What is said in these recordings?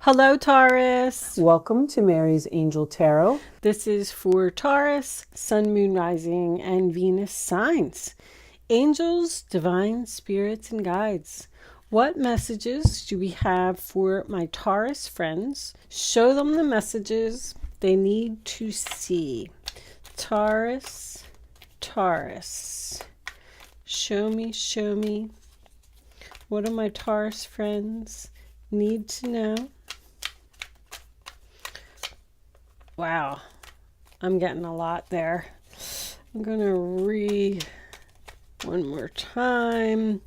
Hello, Taurus. Welcome to Mary's Angel Tarot. This is for Taurus, Sun, Moon, Rising, and Venus signs. Angels, divine spirits, and guides. What messages do we have for my Taurus friends? Show them the messages they need to see. Taurus, Taurus. Show me. What do my Taurus friends need to know? Wow, I'm getting a lot there. I'm going to read one more time.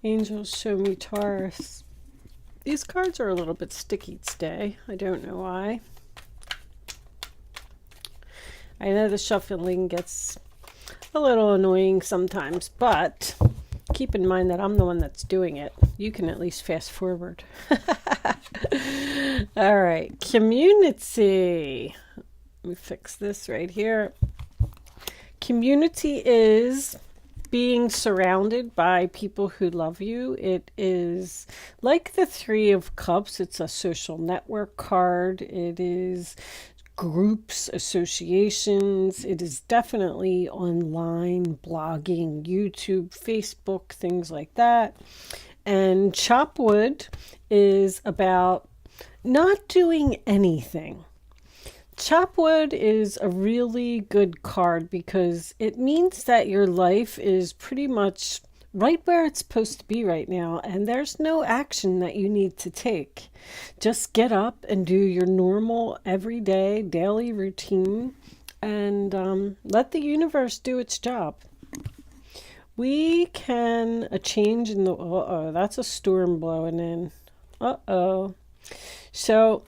Angels, show me Taurus. These cards are a little bit sticky today. I don't know why. I know the shuffling gets a little annoying sometimes, but keep in mind that I'm the one that's doing it. You can at least fast forward. All right, community. Let me fix this right here. Community is being surrounded by people who love you. It is like the Three of Cups. It's a social network card. It is groups, associations. It is definitely online, blogging, YouTube, Facebook, things like that. And Chopwood is about not doing anything. Chopwood is a really good card because it means that your life is pretty much right where it's supposed to be right now, and there's no action that you need to take. Just get up and do your normal, everyday, daily routine and let the universe do its job. We can a change in the that's a storm blowing in. So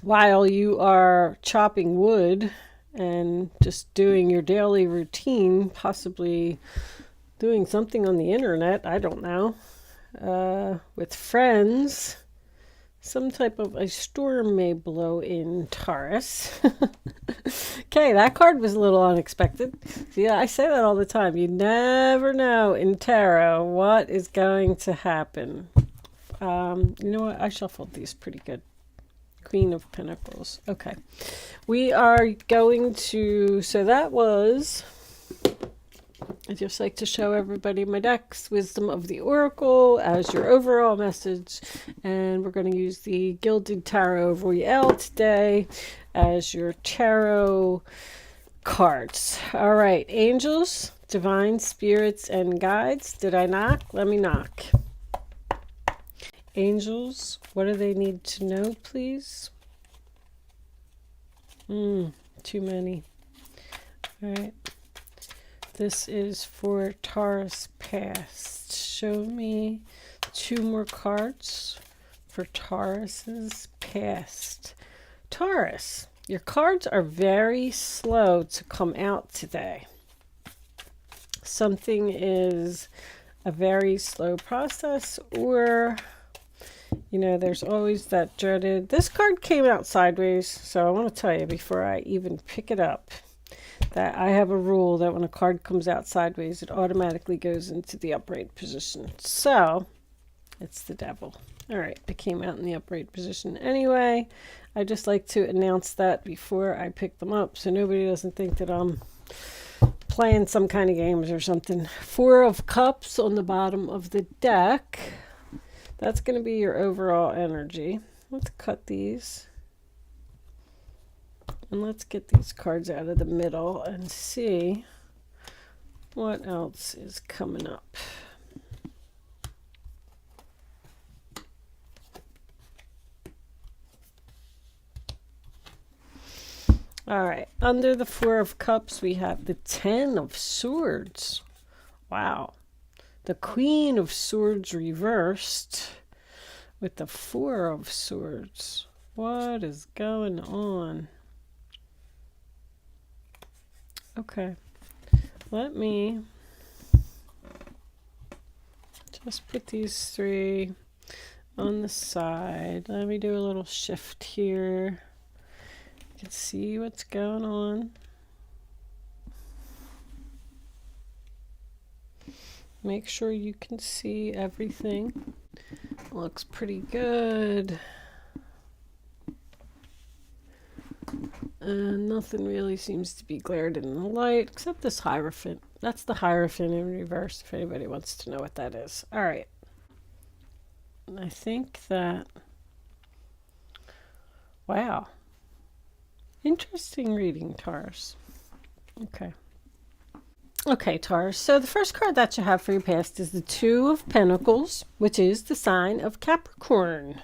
while you are chopping wood and just doing your daily routine, possibly doing something on the internet, I don't know, with friends, some type of a storm may blow in, Taurus. Okay, that card was a little unexpected. See, I say that all the time. You never know in tarot what is going to happen. You know what? I shuffled these pretty good. Queen of Pentacles. Okay. We are going to... So that was... I just like to show everybody my decks. Wisdom of the Oracle as your overall message. And we're going to use the Gilded Tarot Royale today as your tarot cards. All right. Angels, divine spirits, and guides. Did I knock? Let me knock. Angels, what do they need to know, please? Too many. All right. This is for Taurus past. Show me two more cards for Taurus's past. Taurus, your cards are very slow to come out today. Something is a very slow process, or you know, there's always that dreaded... This card came out sideways, so I want to tell you before I even pick it up that I have a rule that when a card comes out sideways, it automatically goes into the upright position. So, it's the devil. All right, it came out in the upright position anyway. I just like to announce that before I pick them up so nobody doesn't think that I'm playing some kind of games or something. Four of Cups on the bottom of the deck. That's going to be your overall energy. Let's cut these. And let's get these cards out of the middle and see what else is coming up. All right. Under the Four of Cups, we have the Ten of Swords. Wow. The Queen of Swords reversed with the Four of Swords. What is going on? Okay, let me just put these three on the side. Let me do a little shift here. You can see what's going on. Make sure you can see everything. Looks pretty good. Nothing really seems to be glared in the light except this Hierophant. That's the Hierophant in reverse, if anybody wants to know what that is. All right. I think that... Wow. Interesting reading, Taurus. Okay. Okay, Taurus. So the first card that you have for your past is the Two of Pentacles, which is the sign of Capricorn.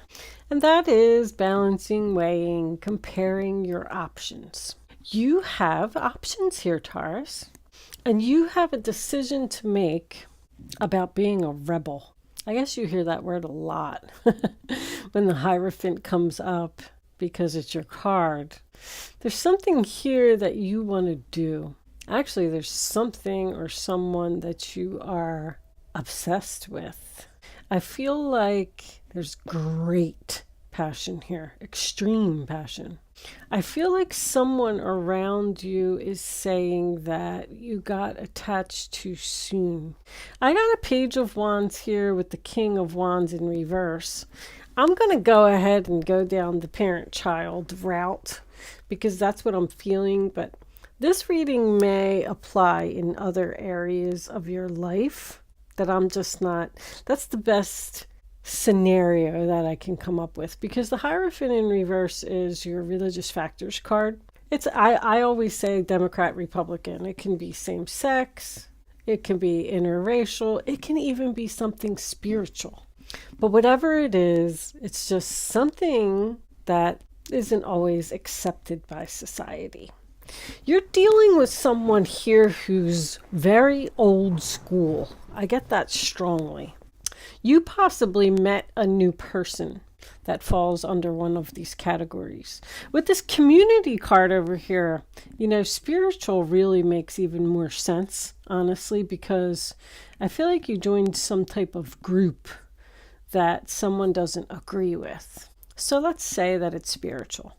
And that is balancing, weighing, comparing your options. You have options here, Taurus. And you have a decision to make about being a rebel. I guess you hear that word a lot when the Hierophant comes up because it's your card. There's something here that you want to do. Actually, there's something or someone that you are obsessed with. I feel like there's great passion here, extreme passion. I feel like someone around you is saying that you got attached too soon. I got a Page of Wands here with the King of Wands in reverse. I'm going to go ahead and go down the parent-child route because that's what I'm feeling, but this reading may apply in other areas of your life that I'm just not... That's the best scenario that I can come up with because the Hierophant in reverse is your religious factors card. I always say Democrat, Republican. It can be same sex. It can be interracial. It can even be something spiritual. But whatever it is, it's just something that isn't always accepted by society. You're dealing with someone here who's very old school. I get that strongly. You possibly met a new person that falls under one of these categories. With this community card over here, spiritual really makes even more sense, honestly, because I feel like you joined some type of group that someone doesn't agree with. So let's say that it's spiritual.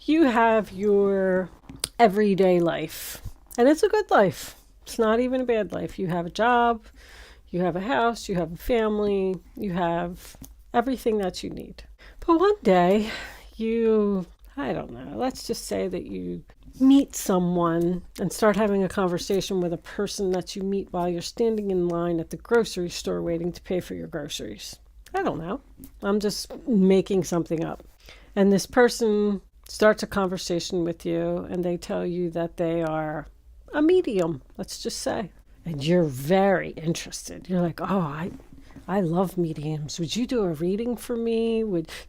You have your everyday life, and it's a good life. It's not even a bad life. You have a job, you have a house, you have a family, you have everything that you need. But one day let's just say that you meet someone and start having a conversation with a person that you meet while you're standing in line at the grocery store waiting to pay for your groceries. I don't know. I'm just making something up. And this person starts a conversation with you and they tell you that they are a medium, let's just say. And you're very interested. You're like, oh, I love mediums. Would you do a reading for me?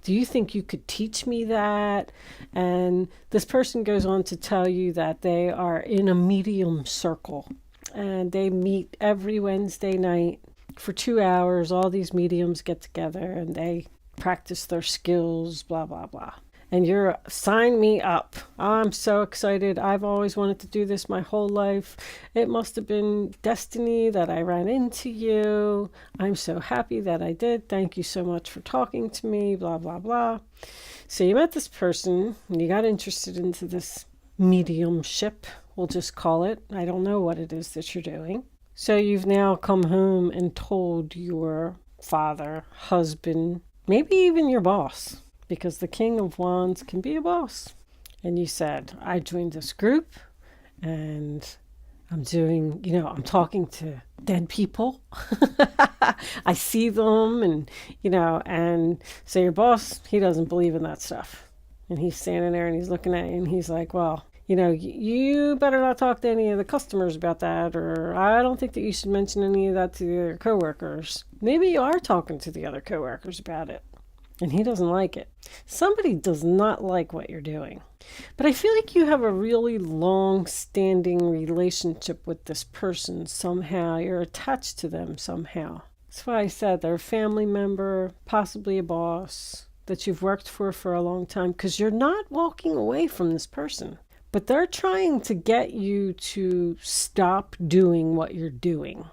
Do you think you could teach me that? And this person goes on to tell you that they are in a medium circle and they meet every Wednesday night for 2 hours. All these mediums get together and they practice their skills, blah, blah, blah. And you're, sign me up. I'm so excited. I've always wanted to do this my whole life. It must have been destiny that I ran into you. I'm so happy that I did. Thank you so much for talking to me, blah, blah, blah. So you met this person and you got interested into this mediumship, we'll just call it. I don't know what it is that you're doing. So you've now come home and told your father, husband, maybe even your boss, because the King of Wands can be a boss. And you said, I joined this group and I'm doing, I'm talking to dead people. I see them and so your boss, he doesn't believe in that stuff. And he's standing there and he's looking at you and he's like, well, you better not talk to any of the customers about that, or I don't think that you should mention any of that to the other coworkers. Maybe you are talking to the other coworkers about it. And he doesn't like it. Somebody does not like what you're doing. But I feel like you have a really long-standing relationship with this person somehow. You're attached to them somehow. That's why I said they're a family member, possibly a boss that you've worked for a long time, because you're not walking away from this person. But they're trying to get you to stop doing what you're doing.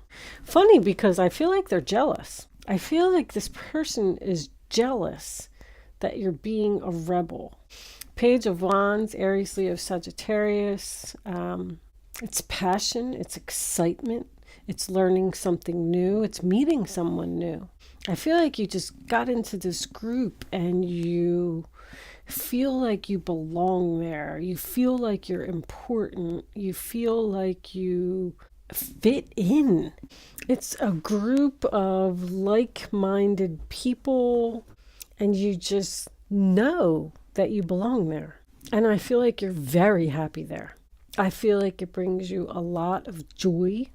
Funny, because I feel like they're jealous. I feel like this person is jealous that you're being a rebel. Page of Wands, Aries, Leo, Sagittarius. It's passion, it's excitement, it's learning something new, it's meeting someone new. I feel like you just got into this group and you feel like you belong there. You feel like you're important. You feel like you fit in. It's a group of like-minded people, and you just know that you belong there. And I feel like you're very happy there. I feel like it brings you a lot of joy.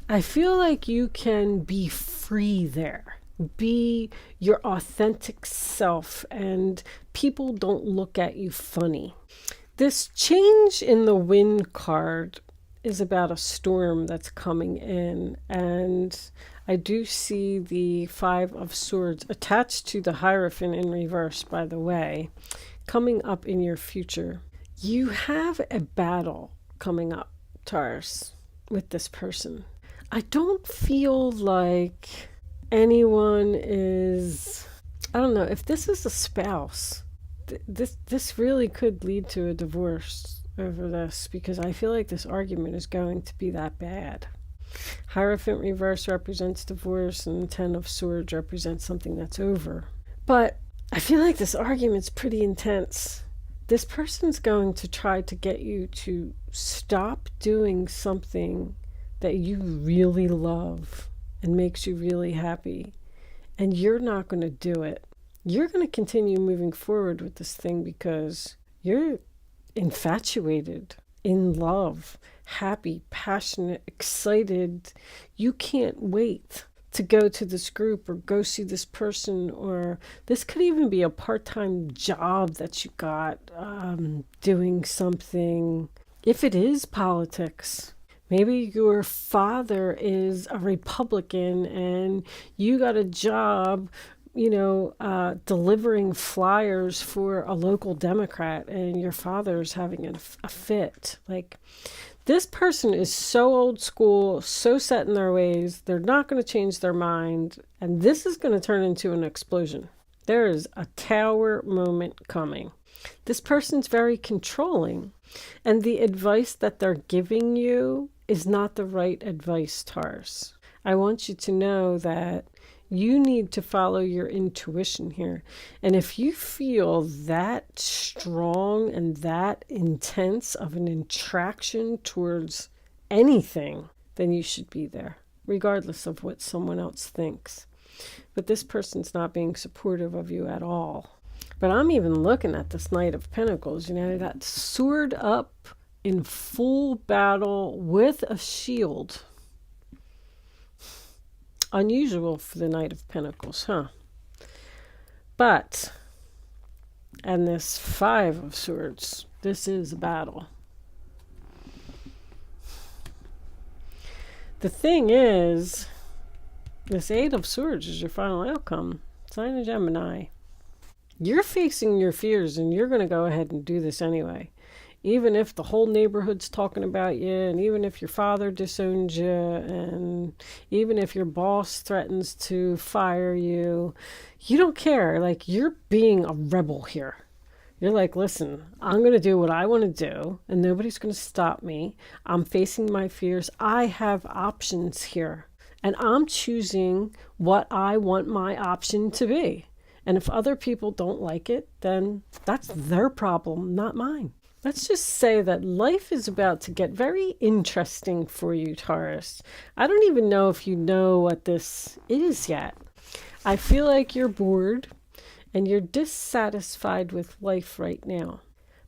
I feel like you can be free there. Be your authentic self, and people don't look at you funny. This change in the wind card is about a storm that's coming in, and I do see the Five of Swords attached to the Hierophant in reverse, by the way, coming up in your future. You have a battle coming up, Taurus, with this person. I don't feel like anyone is, I don't know, if this is a spouse, this really could lead to a divorce over this, because I feel like this argument is going to be that bad. Hierophant reverse represents divorce, and Ten of Swords represents something that's over. But I feel like this argument's pretty intense. This person's going to try to get you to stop doing something that you really love and makes you really happy, and you're not going to do it. You're going to continue moving forward with this thing because you're infatuated, in love, happy, passionate, excited. You can't wait to go to this group or go see this person, or this could even be a part-time job that you got, doing something. If it is politics, maybe your father is a Republican and you got a job, delivering flyers for a local Democrat, and your father's having a fit. Like, this person is so old school, so set in their ways, they're not going to change their mind, and this is going to turn into an explosion. There is a tower moment coming. This person's very controlling, and the advice that they're giving you is not the right advice, Taurus. I want you to know that you need to follow your intuition here. And if you feel that strong and that intense of an attraction towards anything, then you should be there, regardless of what someone else thinks. But this person's not being supportive of you at all. But I'm even looking at this Knight of Pentacles. That sword up in full battle with a shield. Unusual for the Knight of Pentacles, huh? But, and this Five of Swords, this is a battle. The thing is, this Eight of Swords is your final outcome. Sign of Gemini. You're facing your fears, and you're going to go ahead and do this anyway. Even if the whole neighborhood's talking about you, and even if your father disowns you, and even if your boss threatens to fire you, you don't care. Like, you're being a rebel here. You're like, listen, I'm going to do what I want to do, and nobody's going to stop me. I'm facing my fears. I have options here, and I'm choosing what I want my option to be. And if other people don't like it, then that's their problem, not mine. Let's just say that life is about to get very interesting for you, Taurus. I don't even know if you know what this is yet. I feel like you're bored and you're dissatisfied with life right now.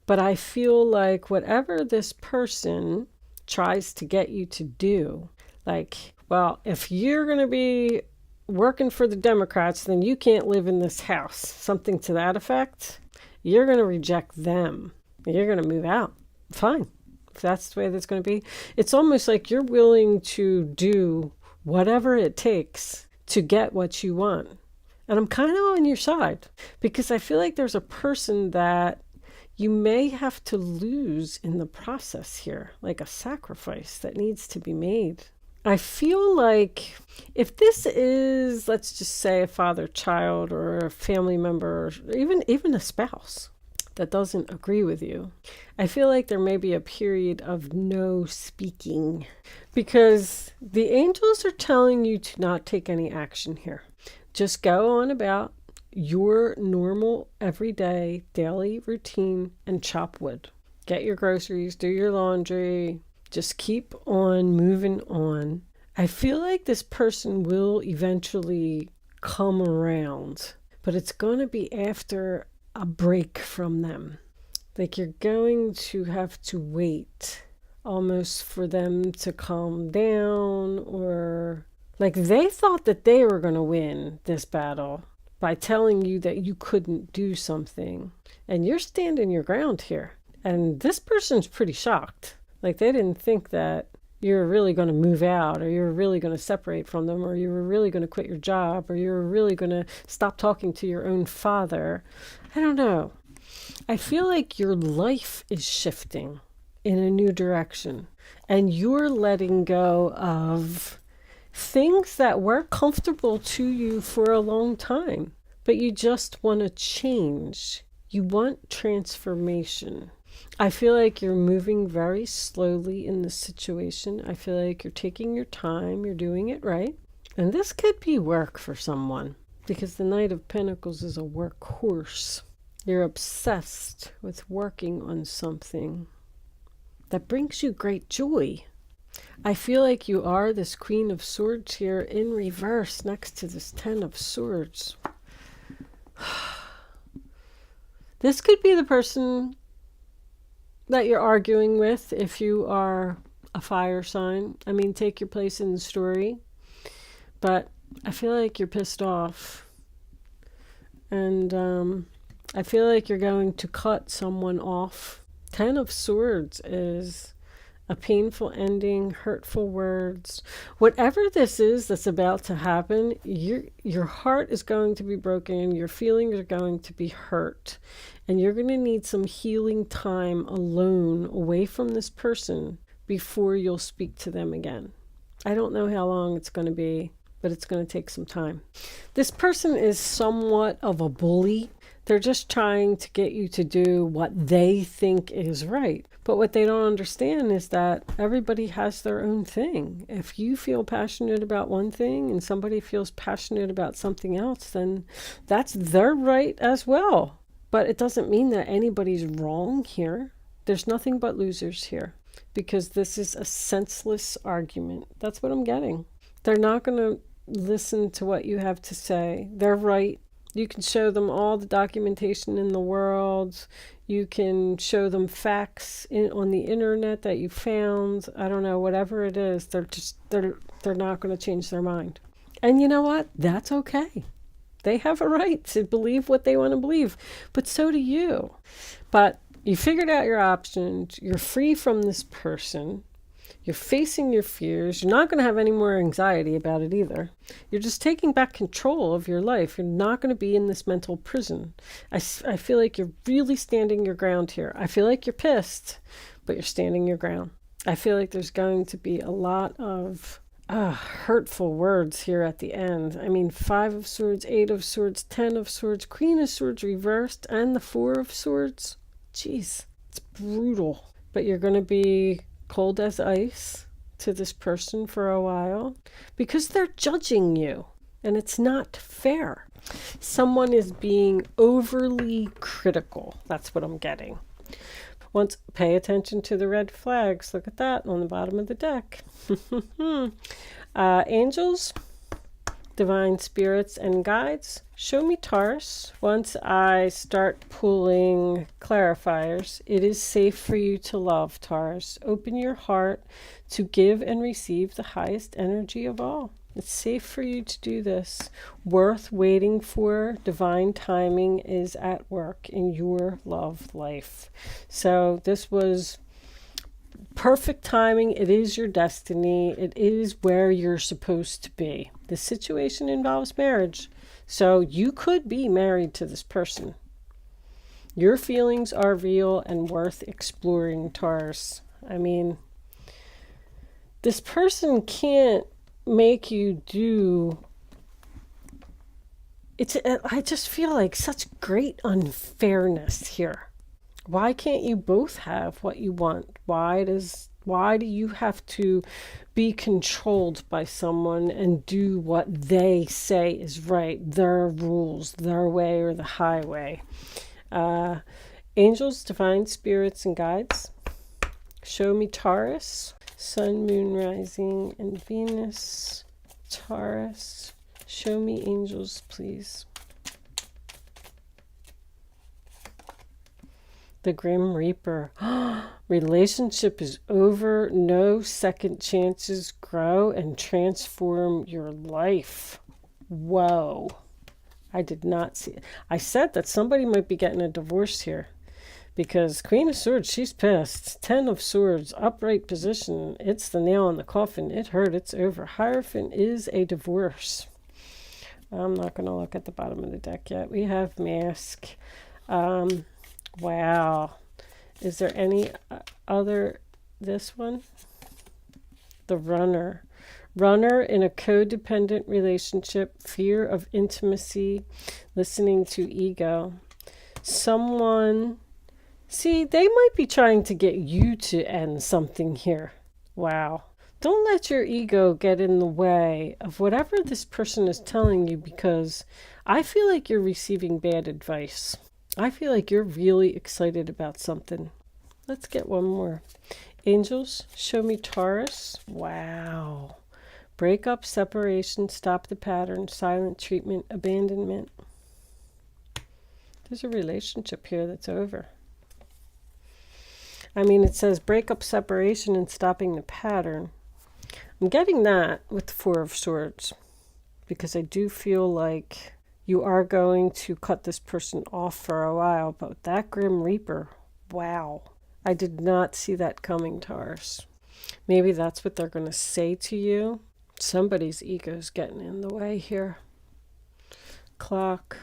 But I feel like whatever this person tries to get you to do, like, well, if you're going to be working for the Democrats, then you can't live in this house. Something to that effect. You're going to reject them. You're going to move out. Fine. If that's the way that's going to be. It's almost like you're willing to do whatever it takes to get what you want. And I'm kind of on your side, because I feel like there's a person that you may have to lose in the process here, like a sacrifice that needs to be made. I feel like if this is, let's just say, a father-child or a family member, or even a spouse that doesn't agree with you, I feel like there may be a period of no speaking, because the angels are telling you to not take any action here. Just go on about your normal, everyday, daily routine and chop wood. Get your groceries, do your laundry, just keep on moving on. I feel like this person will eventually come around, but it's going to be after a break from them. Like you're going to have to wait almost for them to calm down, or like they thought that they were going to win this battle by telling you that you couldn't do something. And you're standing your ground here. And this person's pretty shocked. Like they didn't think that you were really going to move out, or you were really going to separate from them, or you were really going to quit your job, or you were really going to stop talking to your own father. I don't know. I feel like your life is shifting in a new direction, and you're letting go of things that were comfortable to you for a long time, but you just want to change. You want transformation. I feel like you're moving very slowly in this situation. I feel like you're taking your time, you're doing it right. And this could be work for someone, because the Knight of Pentacles is a workhorse. You're obsessed with working on something that brings you great joy. I feel like you are this Queen of Swords here in reverse next to this Ten of Swords. This could be the person that you're arguing with if you are a fire sign. I mean, take your place in the story. But I feel like you're pissed off. And I feel like you're going to cut someone off. Ten of Swords is a painful ending, hurtful words. Whatever this is that's about to happen, your heart is going to be broken. Your feelings are going to be hurt. And you're going to need some healing time alone, away from this person, before you'll speak to them again. I don't know how long it's going to be, but it's going to take some time. This person is somewhat of a bully. They're just trying to get you to do what they think is right. But what they don't understand is that everybody has their own thing. If you feel passionate about one thing and somebody feels passionate about something else, then that's their right as well. But it doesn't mean that anybody's wrong here. There's nothing but losers here, because this is a senseless argument. That's what I'm getting. They're not going to listen to what you have to say. They're right. You can show them all the documentation in the world. You can show them facts on the internet that you found. I don't know, whatever it is. They're not going to change their mind. And you know what? That's okay. They have a right to believe what they want to believe, but so do you. But you figured out your options. You're free from this person. You're facing your fears. You're not going to have any more anxiety about it either. You're just taking back control of your life. You're not going to be in this mental prison. I feel like you're really standing your ground here. I feel like you're pissed, but you're standing your ground. I feel like there's going to be a lot of hurtful words here at the end. I mean, 5 of Swords, 8 of Swords, 10 of Swords, Queen of Swords reversed, and the 4 of Swords. Jeez, it's brutal. But you're going to be cold as ice to this person for a while because they're judging you, and it's not fair. Someone is being overly critical. That's what I'm getting. Once, pay attention to the red flags. Look at that on the bottom of the deck. Angels, divine spirits, and guides, show me Taurus. Once I start pulling clarifiers, it is safe for you to love, Taurus. Open your heart to give and receive the highest energy of all. It's safe for you to do this. Worth waiting for. Divine timing is at work in your love life. So this was perfect timing. It is your destiny. It is where you're supposed to be. This situation involves marriage. So you could be married to this person. Your feelings are real and worth exploring, Taurus. I mean, this person can't make you do I just feel like such great unfairness here. Why can't you both have what you want? Why Why do you have to be controlled by someone and do what they say is right, their rules, their way or the highway? Angels, divine spirits, and guides. Show me Taurus, Sun, Moon, Rising, and Venus. Taurus. Show me angels, please. The Grim Reaper. Relationship is over. No second chances. Grow and transform your life. Whoa. I did not see it. I said that somebody might be getting a divorce here. Because Queen of Swords, she's pissed. 10 of Swords, upright position. It's the nail in the coffin. It hurt. It's over. Hierophant is a divorce. I'm not going to look at the bottom of the deck yet. We have Mask. Wow. Is there any other? This one? The Runner. Runner in a codependent relationship. Fear of intimacy. Listening to ego. Someone... See, they might be trying to get you to end something here. Wow. Don't let your ego get in the way of whatever this person is telling you, because I feel like you're receiving bad advice. I feel like you're really excited about something. Let's get one more. Angels, show me Taurus. Wow. Breakup, separation, stop the pattern, silent treatment, abandonment. There's a relationship here that's over. I mean, it says breakup, separation, and stopping the pattern. I'm getting that with the Four of Swords, because I do feel like you are going to cut this person off for a while. But that Grim Reaper, wow. I did not see that coming, Taurus. Maybe that's what they're going to say to you. Somebody's ego's getting in the way here. Clock.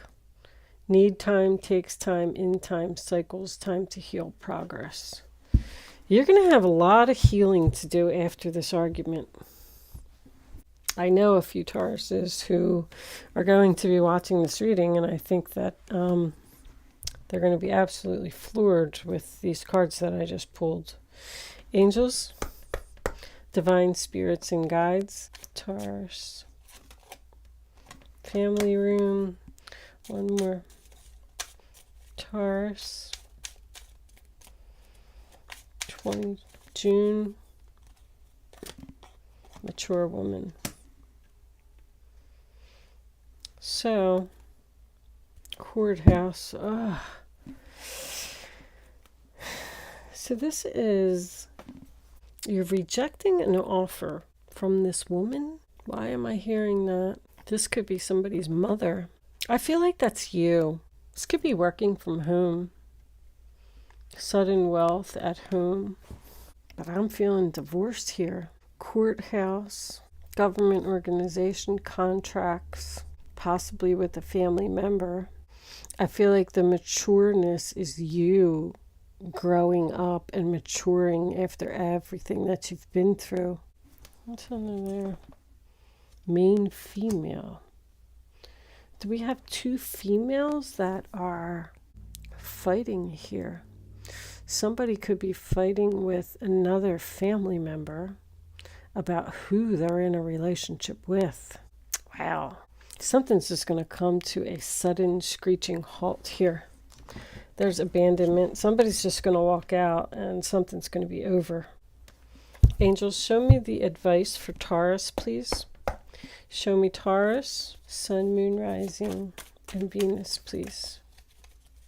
Need time, takes time, in time, cycles, time to heal, progress. You're going to have a lot of healing to do after this argument. I know a few Tauruses who are going to be watching this reading, and I think that they're going to be absolutely floored with these cards that I just pulled. Angels, divine spirits and guides. Taurus. Family room. One more. Taurus. June. Mature woman. So, courthouse. Ugh. So this is, you're rejecting an offer from this woman. Why am I hearing that? This could be somebody's mother. I feel like that's you. This could be working from home. Sudden wealth at home. But I'm feeling divorced here. Courthouse, government organization, contracts, possibly with a family member. I feel like the matureness is you growing up and maturing after everything that you've been through. What's under there? Main female. Do we have two females that are fighting here? Somebody could be fighting with another family member about who they're in a relationship with. Wow. Something's just going to come to a sudden screeching halt here. There's abandonment. Somebody's just going to walk out and something's going to be over. Angels, show me the advice for Taurus, please. Show me Taurus, Sun, Moon, Rising, and Venus, please.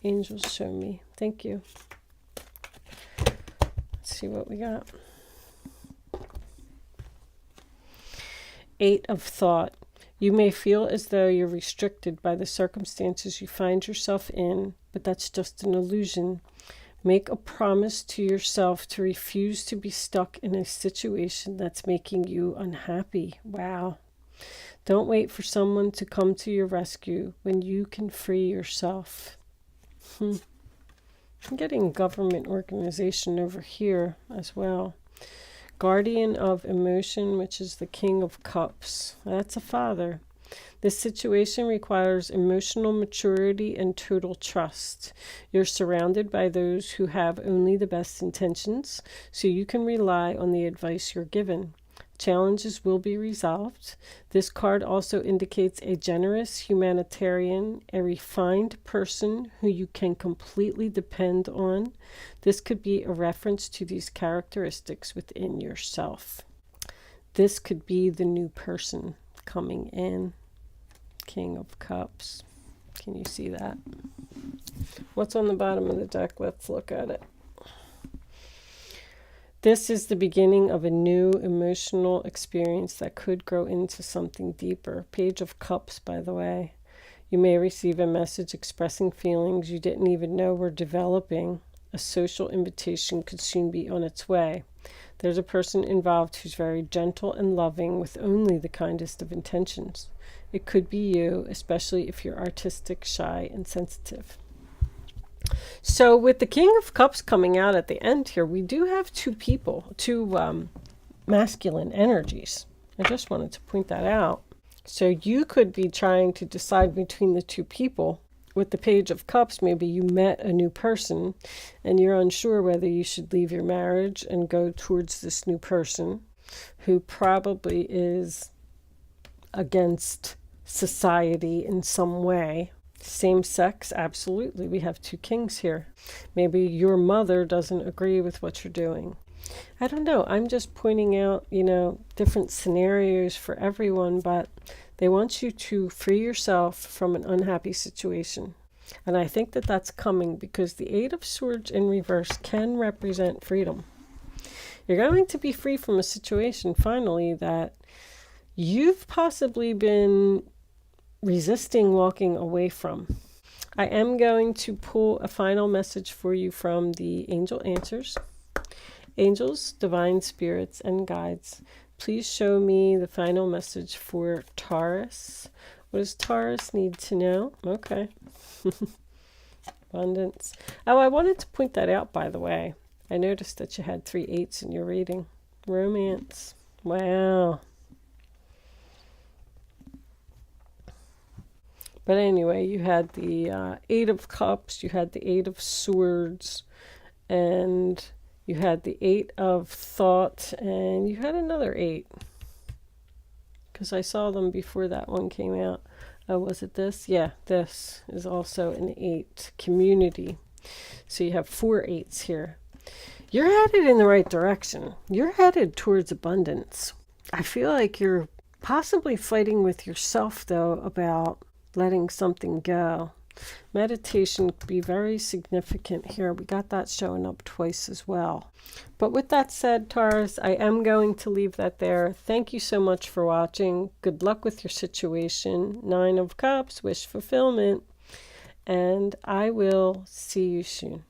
Angels, show me. Thank you. Let's see what we got. 8 of Thought. You may feel as though you're restricted by the circumstances you find yourself in, but that's just an illusion. Make a promise to yourself to refuse to be stuck in a situation that's making you unhappy. Wow. Don't wait for someone to come to your rescue when you can free yourself. I'm getting government organization over here as well. Guardian of emotion, which is the King of Cups. That's a father. This situation requires emotional maturity and total trust. You're surrounded by those who have only the best intentions, so you can rely on the advice you're given. Challenges will be resolved. This card also indicates a generous humanitarian, a refined person who you can completely depend on. This could be a reference to these characteristics within yourself. This could be the new person coming in. King of Cups. Can you see that? What's on the bottom of the deck? Let's look at it. This is the beginning of a new emotional experience that could grow into something deeper. Page of Cups, by the way. You may receive a message expressing feelings you didn't even know were developing. A social invitation could soon be on its way. There's a person involved who's very gentle and loving with only the kindest of intentions. It could be you, especially if you're artistic, shy, and sensitive. So with the King of Cups coming out at the end here, we do have two masculine energies. I just wanted to point that out. So you could be trying to decide between the two people. With the Page of Cups, maybe you met a new person and you're unsure whether you should leave your marriage and go towards this new person who probably is against society in some way. Same sex, absolutely. We have two kings here. Maybe your mother doesn't agree with what you're doing. I don't know. I'm just pointing out, different scenarios for everyone, but they want you to free yourself from an unhappy situation. And I think that that's coming because the Eight of Swords in reverse can represent freedom. You're going to be free from a situation, finally, that you've possibly been resisting walking away from. I am going to pull a final message for you from the Angel Answers. Angels, divine spirits, and guides, please show me the final message for Taurus. What does Taurus need to know? Okay. Abundance. Oh, I wanted to point that out, by the way. I noticed that you had 3 8s in your reading. Romance. Wow. But anyway, you had the 8 of Cups, you had the 8 of Swords, and you had the 8 of Thought, and you had another 8. Because I saw them before that one came out. Oh, was it this? Yeah, this is also an 8. Community. So you have 4 8s here. You're headed in the right direction. You're headed towards abundance. I feel like you're possibly fighting with yourself, though, about letting something go. Meditation could be very significant here. We got that showing up twice as well. But with that said, Taurus, I am going to leave that there. Thank you so much for watching. Good luck with your situation. 9 of Cups, wish fulfillment. And I will see you soon.